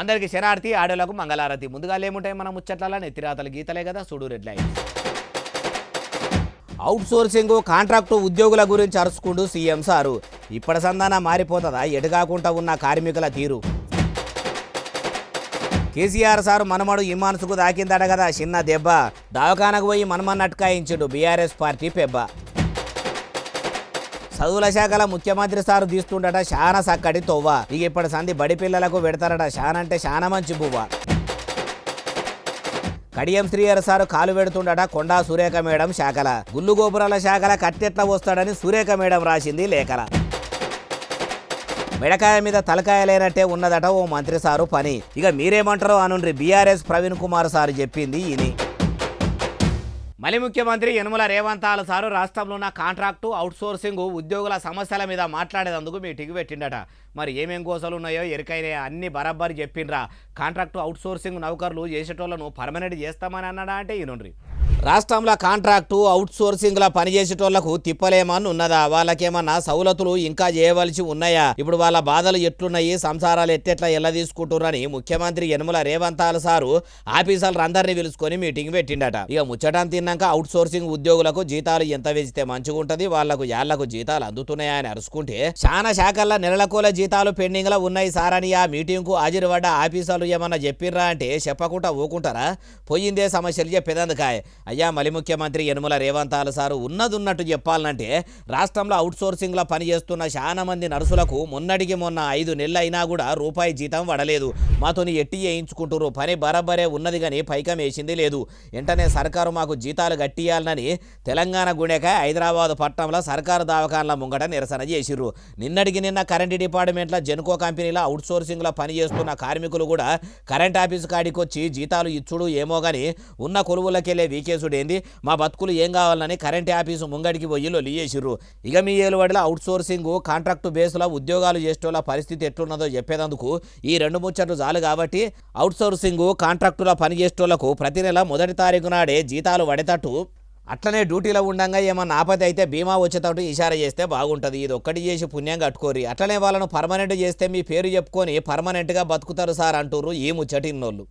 అందరికీ శనార్థి, ఆడోళ్లకు మంగళారతి. ముందుగా ఏముంటాయి మన ముచ్చట్ల నెత్తిరాతలు గీతలే కదా, చూడు red line. Out sourcing contract ఉద్యోగుల గురించి అరుచుకుంటూ సీఎం సారు. ఇప్పటి సంధాన మారిపోతుందా ఎటుకాకుండా ఉన్న కార్మికుల తీరు? కేసీఆర్ సారు మనమడు ఇమాన్సుకు దాకిందట కదా చిన్న దెబ్బ. దవాఖానకు పోయి మనమన్న అట్కాయించుడు బీఆర్ఎస్ పార్టీ పెబ్బ. చదువుల శాఖల ముఖ్యమంత్రి సారు తీస్తుండట శానా సక్కటి తొవ్వ. ఇక ఇప్పటి సంధి బడి పిల్లలకు పెడతారట శానంటే శానా మంచి బువ్వ. కడియం శ్రీహర్ సారు కాలు పెడుతుండట కొండా సురేఖ మేడం శాఖల. గుల్లు గోపురాల శాఖల కట్టెట్ల వస్తాడని సురేఖ మేడం రాసింది లేఖల. మెడకాయ మీద తలకాయ లేనట్టే ఉన్నదట ఓ మంత్రి సారు పని. ఇక మీరేమంటారో అనుండ్రి బీఆర్ఎస్ ప్రవీణ్ కుమార్ సారు చెప్పింది ఇని. మళ్ళీ ముఖ్యమంత్రి యనమల రేవంత్ సారు రాష్ట్రంలో ఉన్న కాంట్రాక్టు అవుట్సోర్సింగ్ ఉద్యోగుల సమస్యల మీద మాట్లాడేందుకు మీటింగ్ పెట్టిండట. మరి ఏమేం గోసలు ఉన్నాయో ఎరికైనా అన్ని బరాబరి చెప్పిండ్రా. కాంట్రాక్టు అవుట్సోర్సింగ్ నౌకర్లు చేసేటోళ్లను పర్మనెంట్ చేస్తామని అన్నాడా అంటే ఈనుండ్రి. రాష్ట్రంలో కాంట్రాక్టు అవుట్సోర్సింగ్లా పనిచేసేటోళ్లకు తిప్పలేమని ఉన్నదా? వాళ్ళకేమన్నా సౌలతులు ఇంకా చేయవలసి ఉన్నాయా? ఇప్పుడు వాళ్ళ బాధలు ఎట్లున్నాయి, సంసారాలు ఎట్టెట్లా ఎలా తీసుకుంటున్నారని ముఖ్యమంత్రి యనమల రేవంత్ సారు ఆఫీసర్లు అందరినీ పిలుచుకొని మీటింగ్ పెట్టిండట. ఇక ముచ్చటం తిన్నాక అవుట్సోర్సింగ్ ఉద్యోగులకు జీతాలు ఎంత వేస్తే మంచిగా ఉంటుంది, వాళ్లకు యాళ్లకు జీతాలు అందుతున్నాయా అని అరుచుకుంటే చాలా శాఖల్లో నెలలకోల జీతాలు పెండింగ్ లో ఉన్నాయి సార్ అని ఆ మీటింగ్ కు హాజరుపడ్డ ఆఫీసర్లు ఏమన్నా చెప్పిర్రా అంటే చెప్పకుండా ఊకుంటారా? పోయిందే సమస్యలు చెప్పేదందుకాయ. అయ్యా మళ్ళీ ముఖ్యమంత్రి యనమల రేవంత్ సారు ఉన్నట్టు చెప్పాలంటే రాష్ట్రంలో అవుట్సోర్సింగ్ లో పనిచేస్తున్న చాలా మంది నర్సులకు మొన్నటికి మొన్న 5 నెలలు అయినా కూడా రూపాయి జీతం పడలేదు. మాతోని ఎట్టి చేయించుకుంటారు, పని బరాబరే ఉన్నది కానీ పైకం వేసింది లేదు. వెంటనే సర్కారు మాకు జీతాలు గట్టియాలని తెలంగాణ గుండెక హైదరాబాద్ పట్టణంలో సర్కారు దవాఖానల ముంగట నిరసన చేసిర్రు. నిన్నటికి నిన్న కరెంటు డిపార్ట్మెంట్లో జెన్కో కంపెనీలో అవుట్సోర్సింగ్లో పనిచేస్తున్న కార్మికులు కూడా కరెంట్ ఆఫీసు కాడికి వచ్చి జీతాలు ఇచ్చుడు ఏమో కానీ ఉన్న కొలువులకెళ్ళే వీకేసుడేంది, మా బతుకులు ఏం కావాలని కరెంట్ ఆఫీసు ముంగడికి పోయి లొల్లి చేసిర్రు. ఇక మీ ఏలువడిలో అవుట్సోర్సింగ్ కాంట్రాక్టు బేస్లో ఉద్యోగాలు చేసేటోళ్ళ పరిస్థితి ఎట్లున్నదో చెప్పేందుకు ఈ 2 ముచ్చట్లు చాలు. కాబట్టి అవుట్సోర్సింగ్ కాంట్రాక్టులో పనిచేసేటోళ్లకు ప్రతి నెల 1వ తారీఖు నాడే జీతాలు పడేటట్టు, అట్లనే డ్యూటీలో ఉండగా ఏమన్నా ఆపద అయితే బీమా వచ్చేటట్టు ఇషారా చేస్తే బాగుంటుంది. ఇది ఒక్కటి చేసి పుణ్యం కట్టుకోరి. అట్లనే వాళ్ళను పర్మనెంట్ చేస్తే మీ పేరు చెప్పుకొని పర్మనెంట్గా బతుకుతారు సార్ అంటుర్రు ఈ ముచ్చటిన్నోళ్ళు.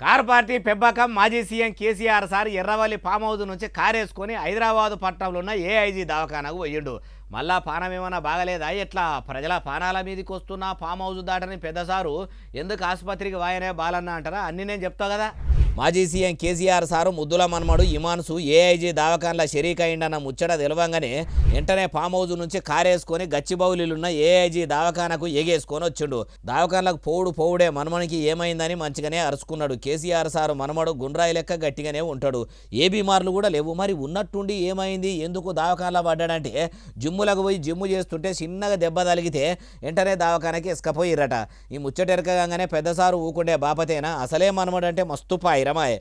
కార్ పార్టీ పెబ్బకం మాజీ CM KCR sir Erravalli farm house నుంచి కారేసుకొని హైదరాబాద్ పట్టణంలో ఉన్న ఏఐజీ దవాఖానకు పోయిండు. మళ్ళా పానం ఏమన్నా బాగలేదా ఎట్లా? ప్రజల పానాల మీదకి వస్తున్న ఫామ్ హౌస్ దాటని పెద్దసారు ఎందుకు ఆసుపత్రికి వాయనే బాలన్న అంటారా? అన్నీ నేను చెప్తా కదా. మాజీ సీఎం కేసీఆర్ సారు ముద్దుల మన్మడు ఇమాన్సు ఏఐజీ దవాఖానలో షరీక్ అయిందన్న ముచ్చట తెలవంగానే వెంటనే ఫామ్ హౌస్ నుంచి కారేసుకొని గచ్చిబౌలిలున్న ఏఐజీ దవాఖానకు ఎగేసుకొని వచ్చిండు. దవాఖానలకు పోవుడే మనమనికి ఏమైందని మంచిగానే అరుచుకున్నాడు. కేసీఆర్ సారు మనమడు గుండ్రాయి లెక్క గట్టిగానే ఉంటాడు. ఏ బీమార్లు కూడా లేవు. మరి ఉన్నట్టుండి ఏమైంది, ఎందుకు దవాఖానలో పడ్డాడంటే జిమ్ములకు పోయి జిమ్ము చేస్తుంటే చిన్నగా దెబ్బ తగిలితే వెంటనే దవాఖానకి ఇసుకపోయిర్రట. ఈ ముచ్చట ఎరకగానే పెద్దసారు ఊకుండే బాపతేనా? అసలే మనమడంటే మస్తు పాయిరమాయే.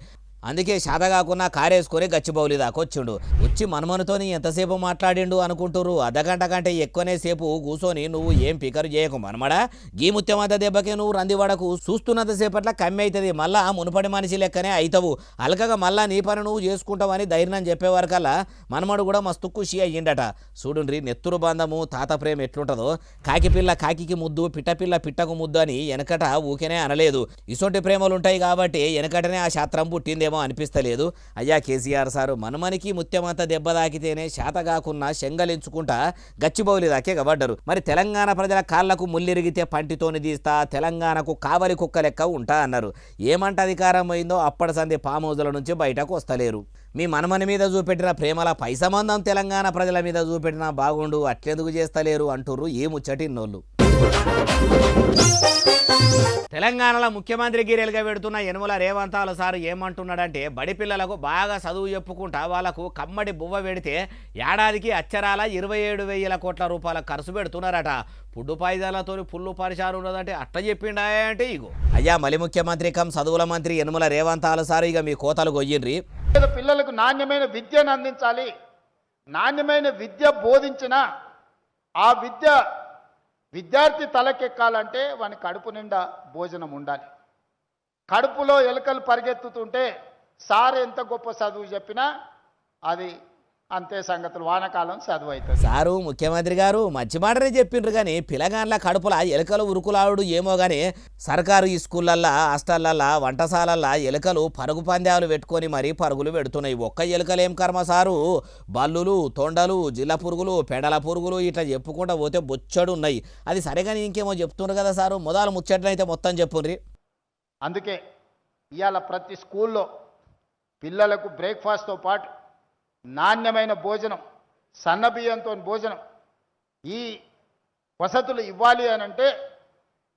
అందుకే శాత కాకుండా కారేసుకొని గచ్చిబౌలి దాకొచ్చిండు. వచ్చి మనమనుతోని ఎంతసేపు మాట్లాడిండు అనుకుంటురు? అర్ధగంట కంటే ఎక్కువనే సేపు కూర్చొని నువ్వు ఏం పికరు చేయకు మనమడా, గీ ముత్యమంత దెబ్బకే నువ్వు రందివాడకు, చూస్తున్నంత సేపట్ల కమ్మి అవుతుంది, మళ్ళా మునుపడి మనిషి లెక్కనే అవుతావు, అలకగా మళ్ళా నీ పని నువ్వు చేసుకుంటావని ధైర్యం చెప్పేవారికల్లా మనమడు కూడా మస్తు ఖుషి అయ్యిండట. చూడుండ్రి నెత్తురు బంధము తాత ప్రేమ ఎట్లుంటుందో. కాకిపిల్ల కాకికి ముద్దు, పిట్టపిల్ల పిట్టకు ముద్దు అని వెనకట ఊకేనే అనలేదు. ఇసొంటి ప్రేమలుంటాయి కాబట్టి వెనకటనే ఆ శాస్త్రం పుట్టిందేమో అనిపిస్తలేదు. అయ్యా కేసీఆర్ సారు మనమనికి ముత్యమంత దెబ్బ దాకితేనే శాత కాకున్నా శంగలించుకుంటా గచ్చిబౌలి దాకే గబడ్డరు. మరి తెలంగాణ ప్రజల కాళ్లకు ముల్లిరిగితే పంటితోని తీస్తా, తెలంగాణకు కావలి కుక్క లెక్క ఉంటా అన్నారు. ఏమంట అధికారం అయిందో అప్పటి సంది ఫామ్ హౌజుల నుంచి బయటకు వస్తలేరు. మీ మనమని మీద చూపెట్టిన ప్రేమల పైసమందం తెలంగాణ ప్రజల మీద చూపెట్టినా బాగుండు, అట్లెందుకు చేస్తలేరు అంటుర్రు ఈ ముచ్చటిన్నోళ్ళు. తెలంగాణలో ముఖ్యమంత్రి గిరేలుగా పెడుతున్న యనమల రేవంత్ సారు ఏమంటున్నాడంటే బడి పిల్లలకు బాగా చదువు చెప్పుకుంటా వాళ్ళకు కమ్మడి బువ్వ పెడితే ఏడాదికి అచ్చరాల 27,000 కోట్ల రూపాయల ఖర్చు పెడుతున్నారట. పుడ్డు పాయిదాలతో పుల్లు పరిచారు ఉన్నదంటే అట్ట చెప్పిండా అంటే ఇగో. అయ్యా మళ్ళీ ముఖ్యమంత్రి కం చదువుల మంత్రి యనమల రేవంత్ సారు ఇక మీ కోతలు కొయ్యిండ్రి. పిల్లలకు నాణ్యమైన విద్యను అందించాలి. నాణ్యమైన విద్య బోధించిన ఆ విద్యార్థి తలకెక్కాలంటే వాని కడుపు నిండా భోజనం ఉండాలి. కడుపులో ఎలుకలు పరిగెత్తుతుంటే సార్ ఎంత గొప్ప చదువు చెప్పినా అది అంతే సంగతులు, వానకాలం చదువు అవుతుంది. సారు ముఖ్యమంత్రి గారు మంచి మాటనే చెప్పిండ్రు కానీ పిల్లగాండ్ల కడుపుల ఎలుకలు ఉరుకులాడు ఏమో కానీ సర్కారు ఈ స్కూళ్ళల్లో హాస్టళ్ళల్లో వంటశాలల్లో ఎలుకలు పరుగు పందాలు పెట్టుకొని మరీ పరుగులు పెడుతున్నాయి. ఒక్క ఎలుకలేం కర్మ సారు, బల్లులు, తొండలు, జిల్ల పురుగులు, పెడల పురుగులు ఇట్లా చెప్పుకుంటూ పోతే బొచ్చడు ఉన్నాయి. అది సరిగాని ఇంకేమో చెప్తున్నారు కదా సారు, మొదలు ముచ్చట్లయితే మొత్తం చెప్పుండ్రి. అందుకే ఇవాళ ప్రతి స్కూల్లో పిల్లలకు బ్రేక్ఫాస్ట్తో పాటు నాణ్యమైన భోజనం, సన్నబియ్యంతో భోజనం, ఈ వసతులు ఇవ్వాలి అని అంటే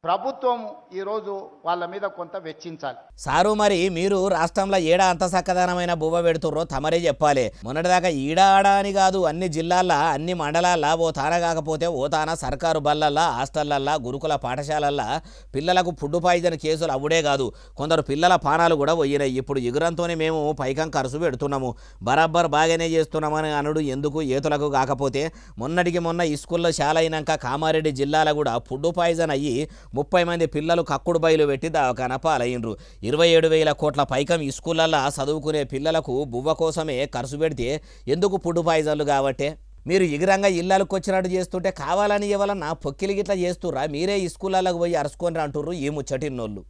ప్రభుత్వం ఈరోజు వాళ్ళ మీద కొంత వెచ్చించాలి. సారు మరి మీరు రాష్ట్రంలో ఏడా అంత చక్కదనమైన బువ్వ పెడుతుర్రో తమరే చెప్పాలి. మొన్నటిదాకా ఈడ ఆడ అని కాదు, అన్ని జిల్లాల్లో అన్ని మండలాల్లో ఓ తాన కాకపోతే ఓ తాన సర్కారు బళ్ళల్లో, హాస్టళ్లల్లో, గురుకుల పాఠశాలల్లో పిల్లలకు ఫుడ్ పాయిజన్ కేసులు అవుడే కాదు, కొందరు పిల్లల పానాలు కూడా పోయినాయి. ఇప్పుడు ఎగురంతోనే మేము పైకం ఖర్చు పెడుతున్నాము, బరాబ్బర్ బాగానే చేస్తున్నామని అనుడు ఎందుకు ఏతులకు కాకపోతే మొన్నటికి మొన్న ఈ స్కూల్లో చాలా అయినాక కామారెడ్డి జిల్లాలో కూడా ఫుడ్ పాయిజన్ అయ్యి 30 మంది పిల్లలు కక్కుడు బయలు పెట్టి దవాఖాన పాలయ్యిండ్రు. 27,000 కోట్ల పైకం ఈ స్కూళ్ళల్లో చదువుకునే పిల్లలకు బువ్వ కోసమే ఖర్చు పెడితే ఎందుకు ఫుడ్ పాయిజన్లు కాబట్టే? మీరు ఎగిరంగా ఇళ్ళకు వచ్చినట్టు చేస్తుంటే కావాలని ఎవరన్నా పొక్కిలి గిట్లా చేస్తుర్రా? మీరే ఈ స్కూళ్ళకు పోయి అరుచుకొని అంటుర్రు ఈ ముచ్చటిన్నోళ్ళు.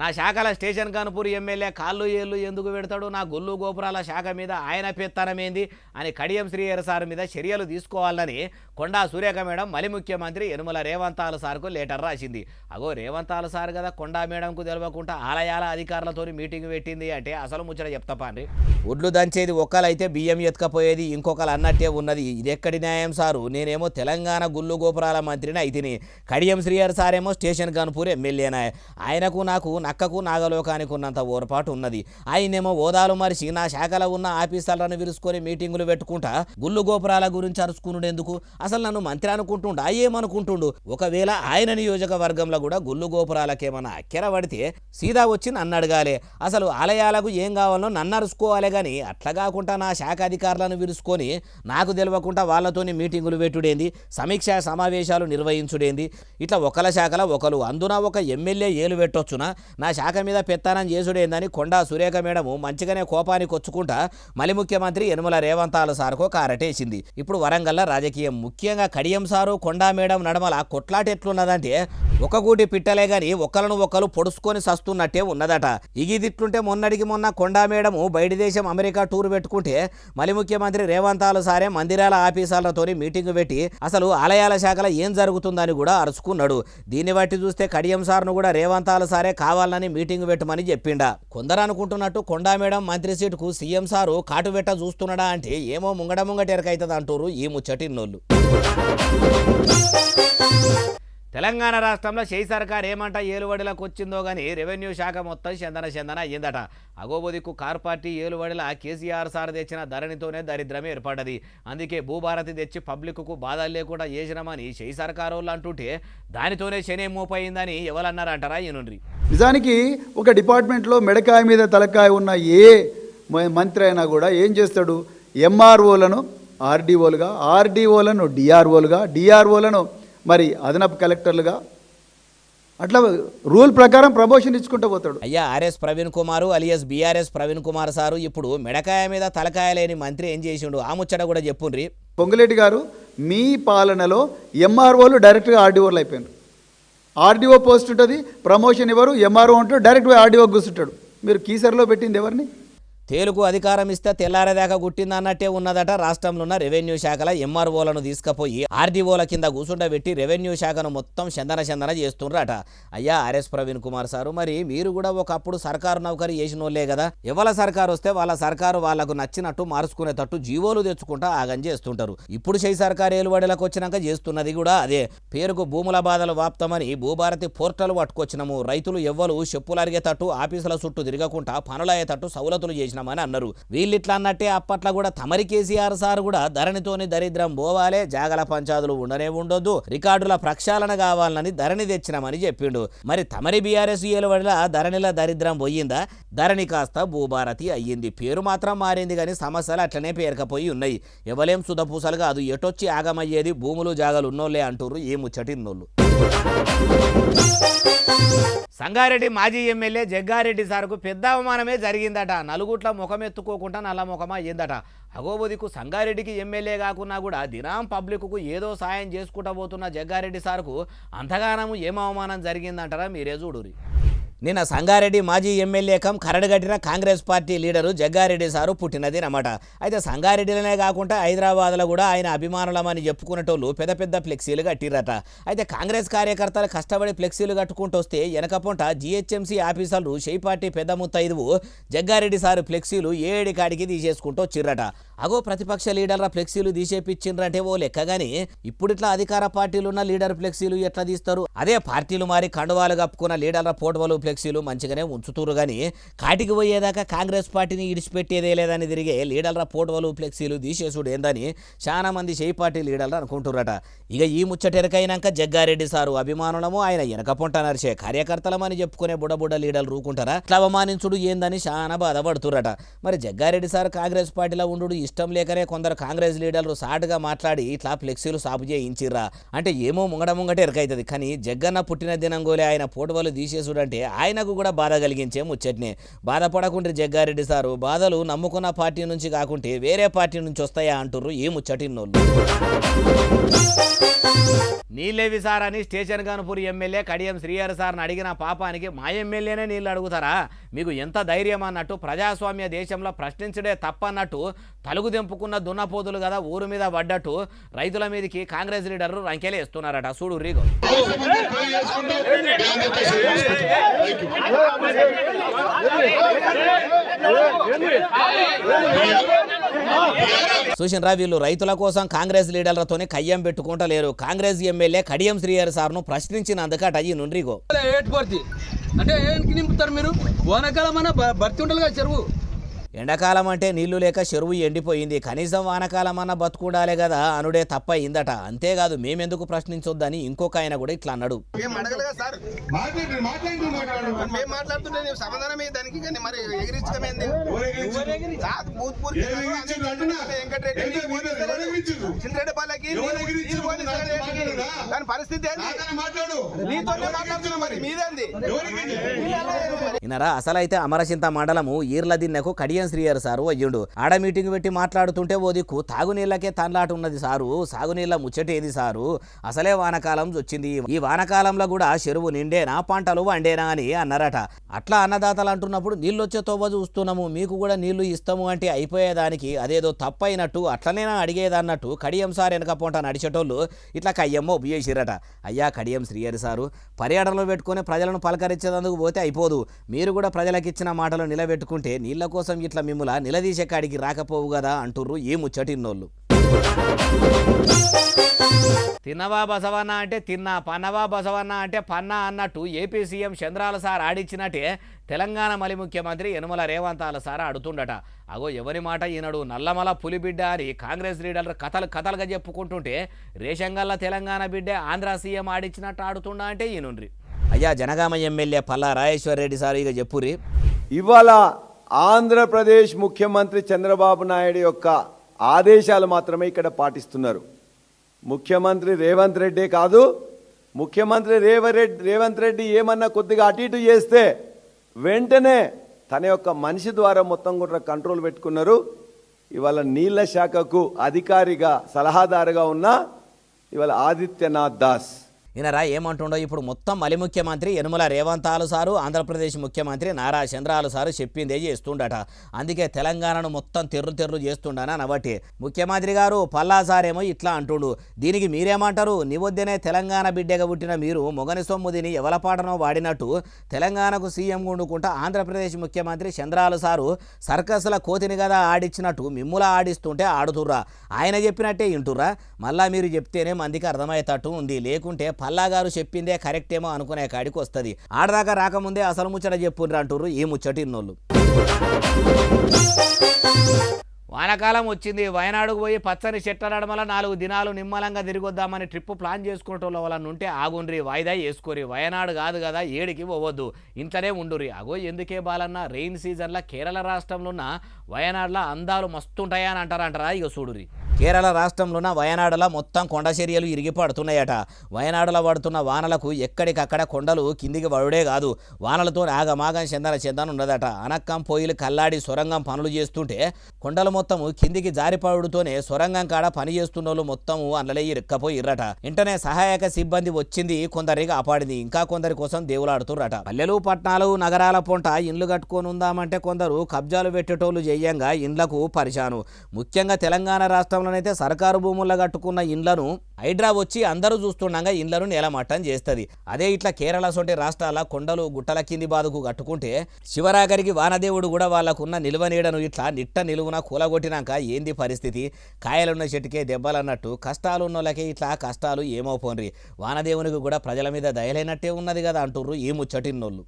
నా శాఖల స్టేషన్ కనుపూర్ ఎమ్మెల్యే కాళ్ళు ఏళ్ళు ఎందుకు పెడతాడు, నా గొల్లు గోపురాల శాఖ మీద ఆయన పెత్తనమేంది అని కడియం శ్రీహరి సార్ మీద చర్యలు తీసుకోవాలని కొండా సురేఖ మేడం మలి ముఖ్యమంత్రి యనుమల రేవంతాల సార్కు లెటర్ రాసింది. అగో రేవంతాల సార్ కదా కొండా మేడంకు తెలియకుండా ఆలయాల అధికారులతో మీటింగ్ పెట్టింది అంటే అసలు ముచ్చట చెప్తాపాండి. ఒడ్లు దంచేది ఒక్కలైతే బియ్యం ఎత్తుకపోయేది ఇంకొకరు అన్నట్టే ఉన్నది. ఇది ఎక్కడి న్యాయం సారు? నేనేమో తెలంగాణ గుళ్ళు గోపురాల మంత్రిని అయితిని, కడియం శ్రీహరి సారేమో స్టేషన్ కనుపూర్ ఎమ్మెల్యేనా. ఆయనకు నాకు నక్కకు నాగలోకానికి ఉన్నంత ఓర్పాటు ఉన్నది. ఆయనేమో ఓదాలు మరిచి నా శాఖలో ఉన్న ఆఫీసర్లను విరుచుకొని మీటింగులు పెట్టుకుంటా గుళ్ళు గోపురాల గురించి అరుచుకున్నాడు ఎందుకు? అసలు నన్ను మంత్రి అనుకుంటుండు ఏమనుకుంటుండు? ఒకవేళ ఆయన నియోజకవర్గంలో కూడా గుళ్ళు గోపురాలకేమన్నా అక్కెర పడితే సీదా వచ్చి నన్ను అడగాలి. అసలు ఆలయాలకు ఏం కావాలో నన్ను అరుచుకోవాలి కానీ అట్లా కాకుండా నా శాఖ అధికారులను విరుచుకొని నాకు తెలియకుండా వాళ్ళతోని మీటింగులు పెట్టుడేంది, సమీక్షా సమావేశాలు నిర్వహించుడేంది? ఇట్లా ఒకల శాఖలో ఒకరు అందున ఒక ఎమ్మెల్యే ఏలు పెట్టొచ్చునా? నా శాఖ మీద పెత్తనం చేసుడేందని కొండా సురేఖ మేడము మంచిగానే కోపానికి వచ్చుకుంటా మలి ముఖ్యమంత్రి యనుమల రేవంతాల సార్కో కారటేసింది. ఇప్పుడు వరంగల్ల రాజకీయం, ముఖ్యంగా కడియం సారు కొండా మేడం నడమల కొట్లాట ఎట్లున్నదంటే ఒక గూటి పిట్టలే గాని ఒకలను ఒకరు పొడుచుకొని సస్తున్నట్టే ఉన్నదట. ఇగిదిట్లుంటే మొన్నటికి మొన్న కొండా మేడము బయటి దేశం అమెరికా టూర్ పెట్టుకుంటే మలి ముఖ్యమంత్రి రేవంతాల సారే మందిరాల ఆఫీసర్లతోని మీటింగ్ పెట్టి అసలు ఆలయాల శాఖలో ఏం జరుగుతుందని కూడా అరుచుకున్నాడు. దీన్ని బట్టి చూస్తే కడియం సార్ను కూడా రేవంతాల సారే కావాలని మీటింగ్ పెట్టమని చెప్పిండా. కొందరు అనుకుంటున్నట్టు కొండా మేడం మంత్రి సీటుకు సీఎం సారు కాటు పెట్ట చూస్తున్నాడా అంటే ఏమో ముంగట ఎరకైతుంది అంటారు ఈ ముచ్చటిన్నోళ్ళు. తెలంగాణ రాష్ట్రంలో చేయి సర్కార్ ఏమంట ఏలువడిలకు వచ్చిందో కానీ రెవెన్యూ శాఖ మొత్తం చందన అయ్యిందట. అగోబోదిక్కు కార్ పార్టీ ఏలువడిల కేసీఆర్ సార్ తెచ్చిన ధరణితోనే దరిద్రం ఏర్పడ్డది. అందుకే భూభారతి తెచ్చి పబ్లిక్కు బాధలు లేకుండా చేసినామని చేయి సర్కారు వాళ్ళు అంటుంటే దానితోనే శనే మోపయిందని ఎవరన్నారంటారా ఈనుండ్రి. నిజానికి ఒక డిపార్ట్మెంట్లో మెడకాయ మీద తలకాయ ఉన్న ఏ మంత్రి అయినా కూడా ఏం చేస్తాడు, ఎంఆర్ఓలను ఆర్డీఓలుగా, ఆర్డీఓలను డిఆర్ఓలుగా, డిఆర్ఓలను మరి అదనపు కలెక్టర్లుగా అట్లా రూల్ ప్రకారం ప్రమోషన్ ఇచ్చుకుంటూ పోతాడు. అయ్యా RS Praveen Kumar alias BRS Praveen Kumar sir ఇప్పుడు మెడకాయ మీద తలకాయ లేని మంత్రి ఏం చేసిండు ఆ ముచ్చట కూడా చెప్పుండ్రి. పొంగులేటి గారు, మీ పాలనలో ఎంఆర్ఓలు డైరెక్ట్గా ఆర్డీఓలు అయిపోయినారు. ఆర్డీఓ పోస్ట్ ఉంటుంది, ప్రమోషన్ ఇవ్వరు, ఎంఆర్ఓ ఉంటాడు, డైరెక్ట్గా ఆర్డీఓ కూర్చుంటాడు. మీరు కీసర్లో పెట్టింది ఎవరిని? తేలుకు అధికారం ఇస్తే తెల్లారేదాకా గుట్టిందన్నట్టే ఉన్నదట. రాష్ట్రంలో ఉన్న రెవెన్యూ శాఖల ఎంఆర్ఓలను తీసుకుపోయి ఆర్డీఓల కింద కూసుండబెట్టి రెవెన్యూ శాఖను మొత్తం చందన చేస్తుండ్రట. అయ్యా ఆర్ఎస్ ప్రవీణ్ కుమార్ సారు, మరి మీరు కూడా ఒకప్పుడు సర్కారు నౌకరీ చేసినోళ్లే కదా. ఎవల సర్కారు వస్తే వాళ్ళ సర్కారు వాళ్లకు నచ్చినట్టు మార్చుకునేటట్టు జీవోలు తెచ్చుకుంటా ఆగం చేస్తుంటారు. ఇప్పుడు చేయి సర్కారు ఏలుబడిలకు వచ్చినాక చేస్తున్నది కూడా అదే. పేరుకు భూముల బాధలు వాప్తామని భూభారతి పోర్టల్ పట్టుకొచ్చినాము, రైతులు ఎవ్వరు చెప్పులు అరిగేటట్టు ఆఫీసుల చుట్టూ తిరగకుండా పనులయ్యేటట్టు సౌలతులు చేసిన అని అన్నారు. వీళ్ళిట్లా అన్నట్టే అప్పట్లో కూడా తమరి కేసీఆర్ సార్ కూడా ధరణితోని దరిద్రం పోవాలే, జాగల పంచాదులు ఉండనే ఉండొద్దు, రికార్డుల ప్రక్షాళన కావాలని ధరణి తెచ్చినామని చెప్పిండు. మరి తమరి బీఆర్ఎస్ ఏలువడిలా ధరణిల దరిద్రం పోయిందా? ధరణి కాస్త భూభారతి అయ్యింది. పేరు మాత్రం మారింది కానీ సమస్యలు అట్లనే పేరకపోయి ఉన్నాయి. ఎవలేం సుధపూసలు కాదు, ఎటొచ్చి ఆగమయ్యేది భూములు జాగలు ఉన్నోళ్లే అంటూరు ఈ ముచ్చటిన్నోళ్ళు. సంగారెడ్డి మాజీ ఎమ్మెల్యే జగ్గారెడ్డి సార్కు పెద్ద అవమానమే జరిగిందట. నలుగుట్ల ముఖమెత్తుకోకుండా నల్ల ముఖమా అయ్యిందట. అగోబోదికు సంగారెడ్డికి ఎమ్మెల్యే కాకున్నా కూడా దినం పబ్లిక్కు ఏదో సాయం చేసుకుంటూ పోతున్న జగ్గారెడ్డి సార్కు అంతగానము ఏం అవమానం జరిగిందంటారా మీరే చూడురి. నిన్న సంగారెడ్డి మాజీ ఎమ్మెల్యే కం కరడుగట్టిన Congress party leader Jaggareddy sir పుట్టినది అన్నమాట. అయితే సంగారెడ్డిలోనే కాకుండా హైదరాబాద్లో కూడా ఆయన అభిమానులమని చెప్పుకునేటోళ్ళు పెద్ద పెద్ద ఫ్లెక్సీలు కట్టిరట. అయితే కాంగ్రెస్ కార్యకర్తలు కష్టపడి ఫ్లెక్సీలు కట్టుకుంటూ వస్తే వెనకపొంట జిహెచ్ఎంసీ ఆఫీసర్లు షెయి పార్టీ పెద్ద ముత్తైదువు జగ్గారెడ్డి సారు ఫ్లెక్సీలు ఏడి కాడికి తీసేసుకుంటూ వచ్చిర్రట. అగో ప్రతిపక్ష లీడర్ల ఫ్లెక్సీలు తీసేపిచ్చిండ్రంటే ఓ లెక్క గాని ఇప్పుడు ఇట్లా అధికార పార్టీలున్న లీడర్ ఫ్లెక్సీలు ఎట్లా తీస్తారు? అదే పార్టీలు మారి కండువాలు కప్పుకున్న లీడర్ల ఫోటోలు ఫ్లెక్సీలు మంచిగానే ఉంచుతురు కానీ కాటికి పోయేదాకా కాంగ్రెస్ పార్టీని ఇడిచిపెట్టేదే లేదని తిరిగే లీడర్ల ఫోటోలు ఫ్లెక్సీలు తీసేసుడు ఏందని చాలా మంది షెయి పార్టీ లీడర్లు అనుకుంటురట. ఇక ఈ ముచ్చటెరకైనాక జగ్గారెడ్డి సారు అభిమానులము ఆయన వెనకపొంట నరిచే కార్యకర్తలమని చెప్పుకునే బుడబుడ్డ లీడర్లు రూకుంటారా? ఇట్లా అవమానించుడు ఏందని చాలా బాధపడుతురట. మరి జగ్గారెడ్డి సార్ కాంగ్రెస్ పార్టీలో ఉండు ఇష్టం లేకనే కొందరు కాంగ్రెస్ లీడర్లు సాటుగా మాట్లాడి ఇట్లా ఫ్లెక్సీలు సాపు చేయించిర్రా అంటే ఏమో ముంగట ఎరకైతుంది. కానీ జగ్గన్న పుట్టిన దినంగోలే ఆయన ఫోటోలు తీసేసుడంటే ఆయనకు కూడా బాధ కలిగించే ముచ్చట్నే. బాధపడకుంటే జగ్గారెడ్డి సారు బాధలు నమ్ముకున్న పార్టీ నుంచి కాకుంటే వేరే పార్టీ నుంచి వస్తాయా అంటుర్రు ఈ ముచ్చటిన్నోళ్ళు. నీళ్ళేవి సార్ అని స్టేషన్ గన్పూర్ ఎమ్మెల్యే కడియం శ్రీహరి సార్ని అడిగిన పాపానికి మా ఎమ్మెల్యేనే నీళ్ళు అడుగుతారా? మీకు ఎంత ధైర్యం అన్నట్టు ప్రజాస్వామ్య దేశంలో ప్రశ్నించడే తప్పన్నట్టు తలుగు తెంపుకున్న దున్నపోతులు కదా ఊరు మీద పడ్డట్టు రైతుల మీదకి కాంగ్రెస్ లీడర్లు రంకెలే ఇస్తున్నారట. చూడు రీగో చూసినరా వీళ్ళు రైతుల కోసం కాంగ్రెస్ లీడర్లతోనే కయ్యం పెట్టుకుంటలేరు. కాంగ్రెస్ ఎమ్మెల్యే కడియం శ్రీహరి సార్ను ప్రశ్నించినందుకట ఈ నుండ్రిగో అంటే నింపుతారు మీరు వానకాలం భర్తీ ఉండాలి కదా చెరువు. ఎండాకాలం అంటే నీళ్లు లేక చెరువు ఎండిపోయింది, కనీసం వానకాలం అన్న బతుకుండాలే కదా అనుడే తప్ప అయిందట. అంతేకాదు మేమెందుకు ప్రశ్నించొద్దని ఇంకొక ఆయన కూడా ఇట్లా అన్నాడు. ఇనరా అసలైతే అమరచింత మండలము ఈర్ల దిన్నెకు కడియం శ్రీహరి సారు అయ్యుండు. ఆడ మీటింగ్ పెట్టి మాట్లాడుతుంటే ఓ దిక్కు తాగునీళ్లకే తన్లాట ఉన్నది సారు, సాగునీళ్ల ముచ్చటేది సారు, అసలే వానకాలం వచ్చింది, ఈ వానకాలంలో కూడా చెరువు నిండేనా పంటలు వండేనా అని అన్నారట. అట్లా అన్నదాతలు అంటున్నప్పుడు నీళ్ళు వచ్చే తోవ చూస్తున్నాము, మీకు కూడా నీళ్లు ఇస్తాము అంటే అయిపోయేదానికి అదేదో తప్పైనట్టు అట్లనేనా అడిగేదన్నట్టు కడియం సార్ వెనకపోంట నడిచేటోళ్ళు ఇట్లా కయ్యమ్మో చేసిరట. అయ్యా కడియం శ్రీహరి సారు పర్యటనలో పెట్టుకుని ప్రజలను పలకరించేందుకు పోతే అయిపోదు, మీరు కూడా ప్రజలకిచ్చిన మాటలు నిలబెట్టుకుంటే నీళ్ల కోసం ఇట్లా మిమ్ముల నిలదీసే కాడికి రాకపోవు కదా అంటుర్రు ఈ ముచ్చటిన్నోళ్ళు. తిన్నవా బసవన్న అంటే తిన్నా, పన్నవా బసవన్న అంటే పన్నా అన్నట్టు ఏపీ సీఎం చంద్రాల సార్ ఆడిచ్చినట్టే తెలంగాణ మలి ముఖ్యమంత్రి యనుమల రేవంతాల సార్ ఆడుతుండట. అగో ఎవరి మాట ఈనాడు నల్లమల పులిబిడ్డ అని కాంగ్రెస్ లీడర్లు కథలుగా చెప్పుకుంటుంటే రేషంగల్ల తెలంగాణ బిడ్డే ఆంధ్ర సీఎం ఆడిచ్చినట్టు ఆడుతుండా అంటే ఈనుండ్రి. అయ్యా జనగామ ఎమ్మెల్యే పల్లా రాజేశ్వర్ రెడ్డి సార్ ఇక చెప్పురి. ఇవాళ ఆంధ్రప్రదేశ్ ముఖ్యమంత్రి చంద్రబాబు నాయుడు యొక్క ఆదేశాలు మాత్రమే ఇక్కడ పాటిస్తున్నారు. ముఖ్యమంత్రి రేవంత్ రెడ్డి కాదు, ముఖ్యమంత్రి రేవంత్ రెడ్డి ఏమన్నా కొద్దిగా అటు ఇటు చేస్తే వెంటనే తన యొక్క మనిషి ద్వారా మొత్తం కూడా కంట్రోల్ పెట్టుకున్నారు. ఇవాళ నీళ్ల శాఖకు అధికారిగా సలహాదారుగా ఉన్న ఇవాళ ఆదిత్యనాథ్ దాస్ ఈయనరా ఏమంటుండో ఇప్పుడు మొత్తం మలి ముఖ్యమంత్రి యనుమల రేవంతాలు సారు ఆంధ్రప్రదేశ్ ముఖ్యమంత్రి నారా చంద్రాలు సారు చెప్పిందే చేస్తుండట. అందుకే తెలంగాణను మొత్తం తెర్రు చేస్తుండనా నవ్వటి ముఖ్యమంత్రి గారు పల్లా సారేమో ఇట్లా అంటుండు. దీనికి మీరేమంటారు? నివొద్దనే తెలంగాణ బిడ్డగా పుట్టిన మీరు మొగని సొమ్ముదిని ఎవలపాటనో వాడినట్టు తెలంగాణకు సీఎం ఉండుకుంటా ఆంధ్రప్రదేశ్ ముఖ్యమంత్రి చంద్రాలు సారు సర్కస్ల కోతిని కదా ఆడిచ్చినట్టు మిమ్ముల ఆడిస్తుంటే ఆడుతుర్రా. ఆయన చెప్పినట్టే ఇంటుర్రా. మళ్ళా మీరు చెప్తేనే మందికి అర్థమయ్యేటట్టు ఉంది, లేకుంటే పల్లా గారు చెప్పిందే కరెక్ట్ ఏమో అనుకునే కాడికి వస్తుంది. ఆడదాకా రాకముందే అసలు ముచ్చట చెప్పుర్రు అంటుర్రు ఈ ముచ్చటిన్నోళ్ళు. వానకాలం వచ్చింది, వయనాడుకు పోయి పచ్చని చెట్ల నడమల 4 దినాలు నిమ్మలంగా తిరిగొద్దామని ట్రిప్ ప్లాన్ చేసుకునేటోళ్ళ వాళ్ళని ఉంటే ఆగుండ్రి, వాయిదా వేసుకోరి. వయనాడు కాదు కదా ఏడికి పోవద్దు, ఇంట్లోనే ఉండుర్రి. అగో ఎందుకే బాలన్న రెయిన్ సీజన్లో కేరళ రాష్ట్రంలో ఉన్న వయనాడులో అందాలు మస్తుంటాయని అంటారా ఇక చూడురి. కేరళ రాష్ట్రంలోన వయనాడుల మొత్తం కొండ చర్యలు ఇరిగి పడుతున్నాయట. వయనాడులో పడుతున్న వానలకు ఎక్కడికక్కడ కొండలు కిందికి పడుడే కాదు, వానలతో ఆగమాగం చెందన ఉన్నదట. అనక్కం పోయిలు కల్లాడి సొరంగం పనులు చేస్తుంటే కొండలు మొత్తము కిందికి జారిపడుతూనే సొరంగం కాడ పని చేస్తున్నోళ్ళు మొత్తము అందులో ఇరుక్కపోయిర్రట. వెంటనే సహాయక సిబ్బంది వచ్చింది, కొందరికి కాపాడింది, ఇంకా కొందరి కోసం దేవులాడుతుర్రట. పల్లెలు పట్టణాలు నగరాల పొంట ఇండ్లు కట్టుకొని ఉందామంటే కొందరు కబ్జాలు పెట్టేటోళ్ళు చెయ్యంగా ఇండ్లకు పరిశాను. ముఖ్యంగా తెలంగాణ రాష్ట్రంలోనైతే సర్కారు భూముల్లో కట్టుకున్న ఇండ్లను హైడ్రా వచ్చి అందరూ చూస్తుండగా ఇండ్లను నేలమట్టం చేస్తుంది. అదే ఇట్లా కేరళ సొంటి రాష్ట్రాల కొండలు గుట్టల కింది బాదుకు కట్టుకుంటే శివరాగరికి వానదేవుడు కూడా వాళ్ళకున్న నిలువ నీడను ఇట్లా నిట్ట నిలువున కూలగొట్టినాక ఏంది పరిస్థితి? కాయలున్న చెట్టుకే దెబ్బలన్నట్టు కష్టాలున్నోళ్ళకే ఇట్లా కష్టాలు ఏమవుపోన్రి. వానదేవునికి కూడా ప్రజల మీద దయలేనట్టే ఉన్నది కదా అంటుర్రు ఈ ముచ్చటిన్నోళ్ళు.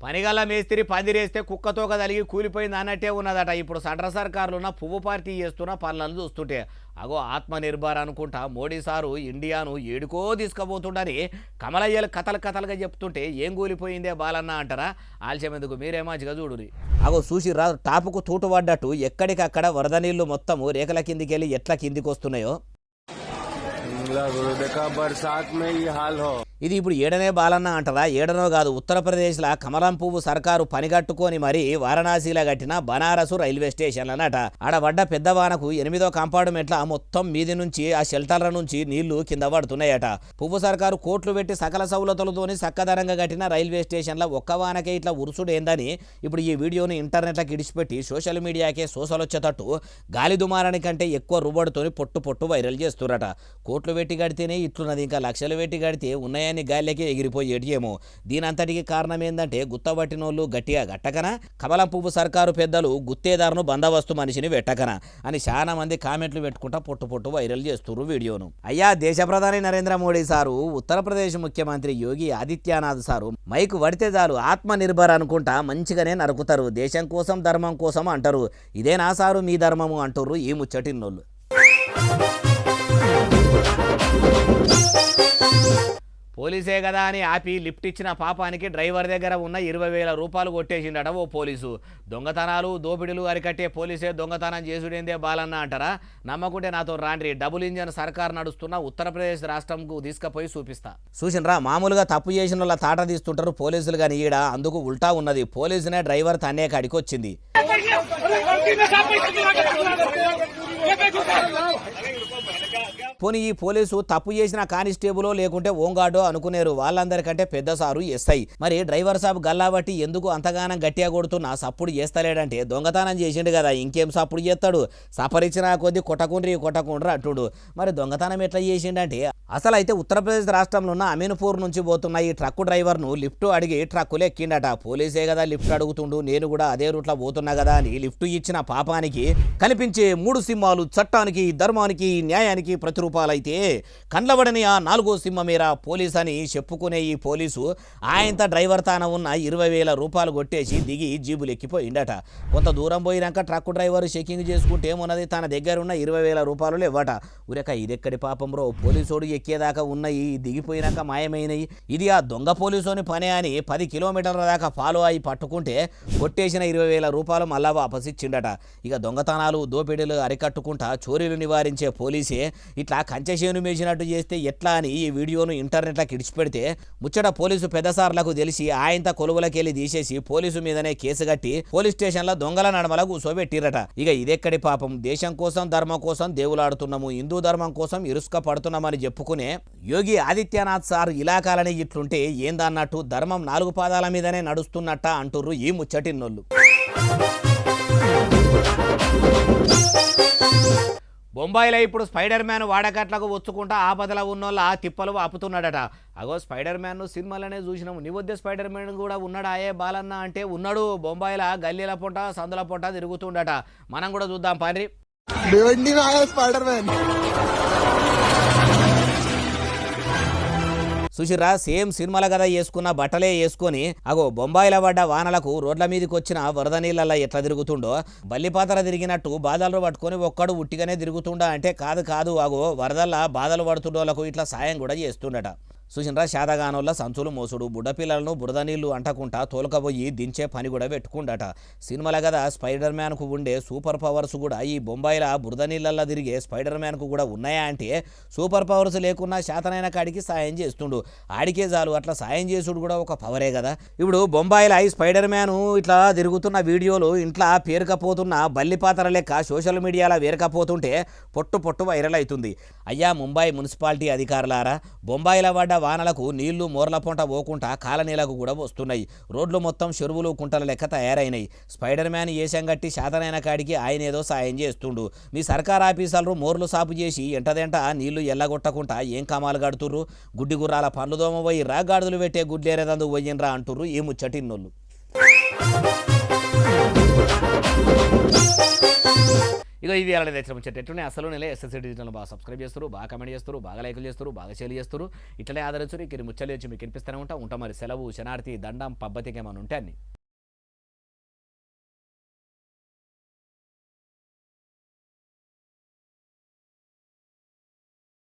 పనిగల్ల మేస్త్రి పందిరేస్తే కుక్కతోక తలిగి కూలిపోయింది అన్నట్టే ఉన్నదట. ఇప్పుడు సెంట్రల్ సర్కారులున్న పువ్వు పార్టీ చేస్తున్న పనులను చూస్తుంటే అగో ఆత్మనిర్భర్ అనుకుంటా మోడీ సారు ఇండియాను ఏడుకో తీసుకుపోతుండని కమలయ్యలు కథలుగా చెప్తుంటే ఏం కూలిపోయిందే బాలన్న అంటారా? ఆలస్యం ఎందుకు, మీరే మంచిగా చూడురి. అగో చూసిరా, టాపుకు తూటు పడ్డట్టు ఎక్కడికక్కడ వరద నీళ్లు మొత్తము రేఖల కిందికి వెళ్ళి ఎట్లా కిందికి వస్తున్నాయో. ఇది ఇప్పుడు ఏడనే బాలన్న అంటారా? ఏడనో కాదు, ఉత్తరప్రదేశ్లో కమలం పువ్వు సర్కారు పనిగట్టుకొని మరి వారణాసిలో కట్టిన బనారసు రైల్వే స్టేషన్ అన్నట. ఆడ పడ్డ పెద్ద వానకు 8వ కంపార్ట్మెంట్ల మొత్తం మీది నుంచి ఆ షెల్టర్ల నుంచి నీళ్లు కింద పడుతున్నాయట. పువ్వు సర్కారు కోట్లు పెట్టి సకల సౌలతులతోని చక్కదనంగా కట్టిన రైల్వే స్టేషన్లో ఒక్క వానకే ఇట్లా ఉరుసుడేందని ఇప్పుడు ఈ వీడియోని ఇంటర్నెట్లోకి ఇడిచిపెట్టి సోషల్ మీడియాకే సోసలొచ్చేటట్టు గాలి దుమారానికంటే ఎక్కువ రుబ్బడుతోని పొట్టు వైరల్ చేస్తురట. కోట్లు పెట్టి కడితేనే ఇట్లున్నది, ఇంకా లక్షలు పెట్టి కడితే ఉన్నాయని గాలికి ఎగిరిపోయేటియేమో. దీనంతటికి కారణం ఏంటంటే గుత్తబట్టినోళ్ళు గట్టిగా గట్టకనా, కమలం పువ్వు సర్కారు పెద్దలు గుత్తేదారును బందోబస్తు మనిషిని పెట్టకనా అని చాలా మంది కామెంట్లు పెట్టుకుంటా పొట్టు వైరల్ చేస్తున్నారు వీడియోను. అయ్యా, దేశ ప్రధాని నరేంద్ర మోడీ సారు, ఉత్తరప్రదేశ్ ముఖ్యమంత్రి యోగి ఆదిత్యనాథ్ సారు మైకు పడితే చాలు ఆత్మనిర్భర్ అనుకుంటా మంచిగానే నరుకుతారు. దేశం కోసం ధర్మం కోసం అంటారు. ఇదేనా సారు మీ ధర్మము అంటుర్రు ఈ ముచ్చటిన్నోళ్ళు. పోలీసే కదా అని ఆపి లిఫ్ట్ ఇచ్చిన పాపానికి డ్రైవర్ దగ్గర ఉన్న 20,000 రూపాయలు కొట్టేసిండట ఓ పోలీసు. దొంగతనాలు దోపిడీలు అరికట్టే పోలీసే దొంగతనం చేసుడేందే బాలన్న అంటారా? నమ్మకుంటే నాతో రాండ్రి. డబుల్ ఇంజన్ సర్కార్ నడుస్తున్న ఉత్తరప్రదేశ్ రాష్ట్రంకు తీసుకుపోయి చూపిస్తా. చూసినరా, మామూలుగా తప్పు చేసిన వాళ్ళ తాట తీస్తుంటారు పోలీసులు, కానీ ఈడ అందుకు ఉల్టా ఉన్నది. పోలీసునే డ్రైవర్ తన్నే కాడికి వచ్చింది. పోనీ ఈ పోలీసు తప్పు చేసిన కానిస్టేబులో లేకుంటే ఓంగాడో అనుకునేరు. వాళ్ళందరికంటే పెద్ద సారు ఎస్ఐ. మరి డ్రైవర్ సాబ్ గల్లాబట్టి ఎందుకు అంతగానం గట్టిగా కొడుతున్నా సప్పుడు చేస్తలేడంటే దొంగతనం చేసిండు కదా, ఇంకేం సప్పుడు చేస్తాడు? సపరిచిన కొద్దీ కొట్టకుండ్రి అంటుడు. మరి దొంగతనం ఎట్లా చేసిండంటే అసలు అయితే ఉత్తరప్రదేశ్ రాష్ట్రంలో ఉన్న అమీన్పూర్ నుంచి పోతున్న ఈ ట్రక్కు డ్రైవర్ను లిఫ్ట్ అడిగి ట్రక్కులు ఎక్కిండట. పోలీసే కదా లిఫ్ట్ అడుగుతుండు, నేను కూడా అదే రూట్లో పోతున్నా కదా అని లిఫ్ట్ ఇచ్చిన పాపానికి కనిపించే 3 సింహాలు చట్టానికి, ధర్మానికి, న్యాయానికి ప్రతిరూపాలైతే కండ్లబడని ఆ 4వ సింహ మేర పోలీస్ అని చెప్పుకునే ఈ పోలీసు ఆయనంత డ్రైవర్ తాన ఉన్న 20,000 రూపాయలు కొట్టేసి దిగి జీబులు ఎక్కిపోయిండట. కొంత దూరం పోయినాక ట్రక్కు డ్రైవర్ చెకింగ్ చేసుకుంటే ఏమున్నది, తన దగ్గర ఉన్న 20,000 రూపాయలు లేవట. ఉరక ఇదెక్కడి పాపం బ్రో, పోలీసోడు ఎక్కేదాకా ఉన్నాయి, దిగిపోయినాక మాయమైనవి. ఇది ఆ దొంగ పోలీసోని పనే అని 10 కిలోమీటర్ల దాకా ఫాలో అయి పట్టుకుంటే కొట్టేసిన 20,000 రూపాయలు మళ్ళా వాపసిచ్చిండట. ఇక దొంగతనాలు దోపిడీలు అరికట్టుకుంటా చోరీలు నివారించే పోలీసే ఇట్లా కంచెసేను మేసినట్టు చేస్తే ఎట్లా అని ఈ వీడియోను ఇంటర్నెట్లోకి ఇడిచిపెడితే ముచ్చట పోలీసు పెద్దసార్లకు తెలిసి ఆయంత కొలువులకెళ్ళి తీసేసి పోలీసు మీదనే కేసు కట్టి పోలీస్ స్టేషన్లో దొంగల నడమల కూసోబెట్టిరట. ఇక ఇదెక్కడి పాపం, దేశం కోసం ధర్మం కోసం దేవులాడుతున్నాము, హిందూ ధర్మం కోసం ఇరుసుక పడుతున్నామని చెప్పుకునే యోగి ఆదిత్యనాథ్ సార్ ఇలాకాలని ఇట్లుంటే ఏందన్నట్టు ధర్మం 4 పాదాల మీదనే నడుస్తున్నట్ట అంటుర్రు ఈ ముచ్చటిన్నోళ్ళు. బొంబాయిలో ఇప్పుడు స్పైడర్ మ్యాన్ వాడకట్లకు వచ్చుకుంటా ఆపదలో ఉన్నోళ్ళ తిప్పలు ఆపుతున్నాడట. అగో స్పైడర్ మ్యాన్ను సినిమాలనే చూసినాము, నీ వద్దే స్పైడర్ మ్యాన్ కూడా ఉన్నాడా ఏ బాలన్న అంటే ఉన్నాడు. బొంబాయిలో గల్లీల పొంట సందుల పొంట తిరుగుతుండట. మనం కూడా చూద్దాం పండ్రి. స్పైడర్ మ్యాన్ సుశిరా సేమ్ సినిమాల కదా వేసుకున్న బట్టలే వేసుకొని అగో బొంబాయిలో పడ్డ వానలకు రోడ్ల మీదకి వచ్చిన వరద నీళ్ళల్లో ఎట్లా తిరుగుతుండో బల్లిపాతల తిరిగినట్టు బాధలు పట్టుకొని ఒక్కడు ఉట్టిగానే తిరుగుతుండా అంటే కాదు అగో వరదల్లా బాధలు పడుతుండోళ్ళకు ఇట్లా సాయం కూడా చేస్తుండట. చూసినరా శాతగానోళ్ళ సంచులు మోసుడు బుడ్డపిల్లలను బురద నీళ్లు అంటకుంటా తోలుకపోయి దించే పని కూడా పెట్టుకుండట. సినిమాల కదా స్పైడర్ మ్యాన్కు ఉండే సూపర్ పవర్స్ కూడా ఈ బొంబాయిల బురద నీళ్ళల్లో తిరిగే స్పైడర్ మ్యాన్కు కూడా ఉన్నాయా అంటే సూపర్ పవర్స్ లేకున్నా శాతనైన కాడికి సాయం చేస్తుండు. ఆడికే చాలు అట్లా సాయం చేసుడు కూడా ఒక పవరే కదా. ఇప్పుడు బొంబాయిలో ఈ స్పైడర్ మ్యాన్ ఇట్లా తిరుగుతున్న వీడియోలు ఇంట్లో పేరుకపోతున్న బల్లిపాతర లెక్క సోషల్ మీడియాలో వేరకపోతుంటే పొట్టు వైరల్ అవుతుంది. అయ్యా ముంబై మున్సిపాలిటీ అధికారులారా, బొంబాయిలో పడ్డ వానలకు నీళ్లు మోర్ల పొంట పోకుండా కాలనీలకు కూడా వస్తున్నాయి. రోడ్లు మొత్తం చెరువులు కుంటల లెక్క తయారైనాయి. స్పైడర్ మ్యాన్ ఏసంగట్టి శాతనైన కాడికి ఆయన ఏదో సాయం చేస్తుండు. మీ సర్కార్ ఆఫీసర్లు మోర్లు సాపు చేసి ఎంటదెంట నీళ్లు ఎల్లగొట్టకుండా ఏం కమాలు కడుతుర్రు? గుడ్డి గుర్రాల పండ్లు దోమ పోయి గాడిదలు పెట్టే గుడ్లేరేదందుకు పోయినరా అంటుర్రు ఈ ముచ్చటిన్నోళ్ళు. ఇక ఇది అలా తెచ్చిన ముచ్చట ఎట్లునే అసలు నెల ఎస్ఎస్సీ డిజిటల్ బాగా సబ్స్క్రైబ్ చేస్తారు, బాగా కమెంట్ చేస్తారు, బాగా లైకులు చేస్తారు, బాగా షేర్ చేస్తారు. ఇట్లనే ఆదరించారు. ఇక్కడ ముచ్చలు వచ్చి మీకు వినిపిస్తూనే ఉంటాం మరి. సెలవు శనార్థి దండం పబ్బతికి ఏమైనా ఉంటే అన్ని